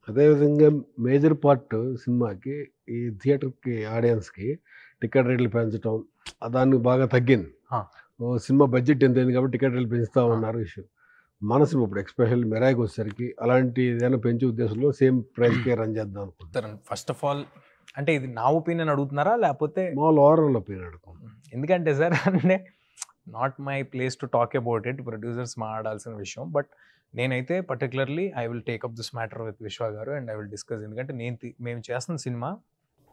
అదేవిధంగా major part సినిమాకి ఈ థియేటర్‌కి ఆడియన్స్‌కి టికెట్ రేట్లు పెంచటం దానికి బాగా తగ్గింది. ఆ! సినిమా బడ్జెట్ ఇంతయింది కాబట్టి టికెట్ రేట్లు పెంచుతా ఆ! ఉన్నారు ఇష్యూ. మన సినిమా ఇప్పుడు ఎస్పెషల్లీ 'మిరాయి'కొచ్చేసరికి అలాంటి ఏదైనా పెంచే ఉద్దేశంలో సేమ్ ప్రైస్‌కే రన్ చేద్దాం అనుకుంటున్నాను. ఫస్ట్ ఆఫ్ ఆల్ అంటే ఇది నా ఒపీనియన్ అడుగుతున్నారా? లేపోతే మామూలు ఓవరాల్ ఒపీనియన్ అడుగుతున్నాను. ఎందుకంటే సార్ అంటే not my place to talk about it. Producers మాట్లాడాల్సిన విషయం. బట్ నేనైతే particularly I will take up this matter with విశ్వ గారు అండ్ ఐ విల్ డిస్కస్. ఎందుకంటే మేము చేస్తున్న సినిమా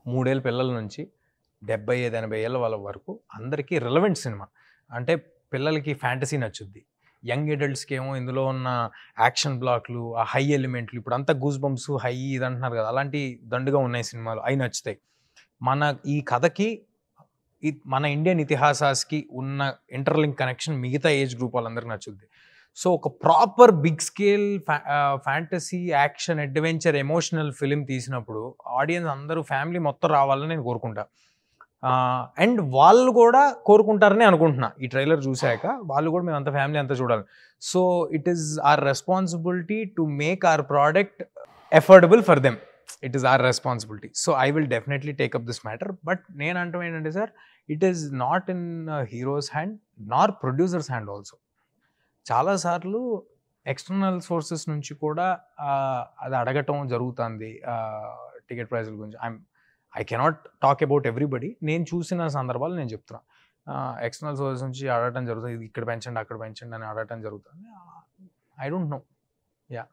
3 ఏళ్ల పిల్లల నుంచి 75, 80 ఏళ్ల వాళ్ళ వరకు అందరికీ రిలవెంట్ సినిమా. అంటే పిల్లలకి ఫ్యాంటసీ నచ్చుద్ది. యంగ్ అడల్ట్స్‌కి ఏమో ఇందులో ఉన్న యాక్షన్ బ్లాక్‌లు, ఆ హై ఎలిమెంట్లు ఇప్పుడంతా గూస్ బంప్స్, హై ఇది అంటున్నారు కదా! అలాంటి దండుగా ఉన్నాయి సినిమాలు. అయి నచ్చుతాయి. మన ఈ కథకి మన ఇండియన్ ఇతిహాసాస్‌కి ఉన్న ఇంటర్‌లింక్ కనెక్షన్ మిగతా ఏజ్ గ్రూప్ వాళ్ళందరికి నచ్చుద్ది. సో, ఒక proper big scale fantasy, action, adventure, emotional film తీసినప్పుడు ఆడియన్స్ అందరూ ఫ్యామిలీ మొత్తం రావాలని నేను కోరుకుంటా. అండ్ వాళ్ళు కూడా కోరుకుంటారని అనుకుంటున్నా. ఈ ట్రైలర్ చూసాక వాళ్ళు కూడా మేమంతా ఫ్యామిలీ అంతా చూడాలి. So, it is our responsibility to make our product affordable for them. It is our responsibility. So, I will definitely take up this matter. But నేను అంటాం ఏంటంటే sir, it is not in heroes hand Nar producers hand also. చాలాసార్లు external sources నుంచి కూడా అది అడగటం జరుగుతుంది ticket ప్రైజుల గురించి. I cannot talk about everybody. నేను చూసిన సందర్భాలు నేను చెప్తున్నా. ఎక్స్టర్నల్ సోర్సెస్ నుంచి అడగటం జరుగుతుంది. ఇది ఇక్కడ పెంచండి, అక్కడ పెంచండి అని అడగటం జరుగుతుంది. I don't know. యాహ్!